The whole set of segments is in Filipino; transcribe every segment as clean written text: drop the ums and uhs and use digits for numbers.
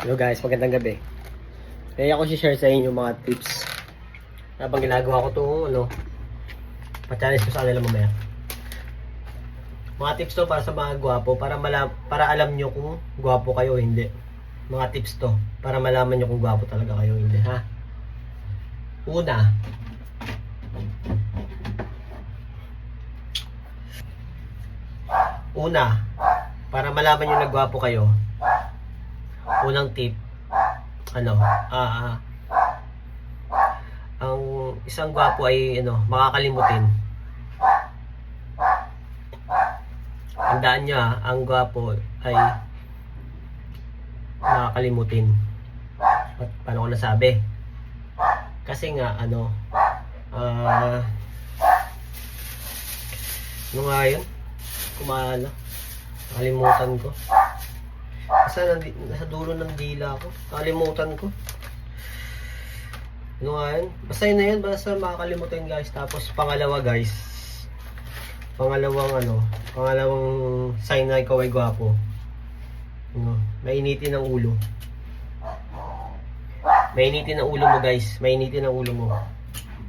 Hello guys, magandang gabi. Kaya ako share sa inyo mga tips. Habang ginagawa ko itong pa-challenge ko sa kanila mamaya. Mga tips to para sa mga gwapo, para alam nyo kung gwapo kayo o hindi. Mga tips to para malaman nyo kung gwapo talaga kayo o hindi, ha? Una, para malaman nyo na gwapo kayo, unang tip, ang isang gwapo ay makakalimutin. Tandaan nyo ang gwapo ay makakalimutin. At paano ko nasabi? Kasi nga ano nga yun? Kumala. Nakalimutan ko. Nasa dulo ng dila ko. Nakalimutan ko. Ano nga yun? Basta yun na yun. Basta makakalimutan guys. Tapos pangalawa guys. Pangalawang sign na ikaw ay gwapo. Mainitin ang ulo. Mainitin ang ulo mo guys. Mainitin ang ulo mo.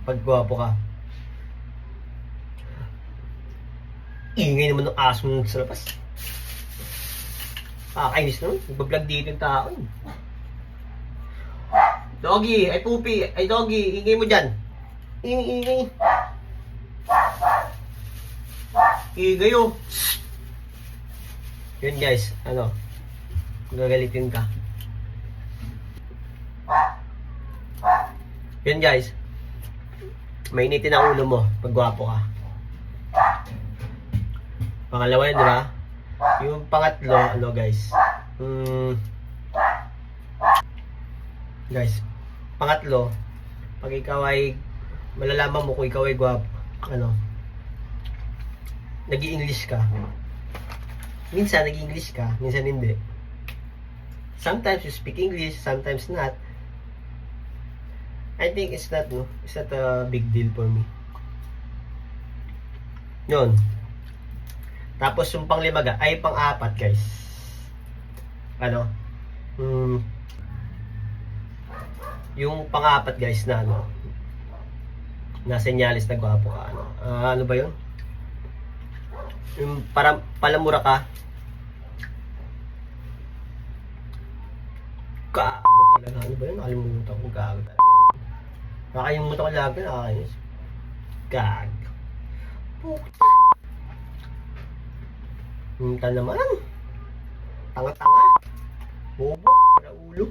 Pag gwapo ka. Ingay naman ng aso mo sa labas. Kainis naman. Nagbablog dito yung tao. Doggy! Ay pupi! Ay doggy! Ingay mo dyan! Ingay! Ingay oh! Yun guys. Gagalitin ka. Yun guys. Mainitin ang ulo mo pag gwapo ka. Pangalawa yun, di ba? Yung pangatlo, guys. Guys, pangatlo, pag ikaw ay, malalaman mo kung ikaw ay gwapo, nag-i-English ka. Minsan nag-i-English ka, minsan hindi. Sometimes you speak English, sometimes not. I think it's not a big deal for me. Yun. Tapos yung pang-apat guys. Yung pang-apat guys na senyales na gwapo ka. Ano ba yun? Yung parang palamura ka. Gago talaga. Ano ba yun? Nakalimutan ko. Gago talaga. Nakalimutan ko lagi. Nakakainis. Gago. Puta. Minta naman. Tanga-tanga. Bobo. Sira ulo.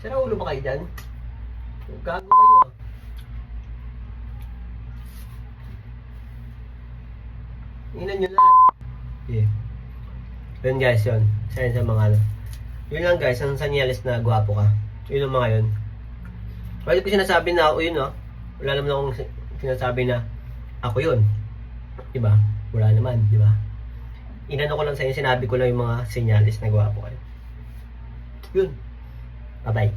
Sira ulo ba kayo dyan? Gago kayo ah. Inan nyo lahat. Yeah. Yun guys yun. Isa sa mga Yun lang guys. Ang senyales na gwapo ka. Yun ang mga yun. Wala ko sinasabi na ako yun Wala naman akong sinasabi na ako yun. Diba? Wala naman, diba? Inano ko lang sa inyo, sinabi ko lang yung mga senyales na gwapo kayo. Yun. Bye-bye.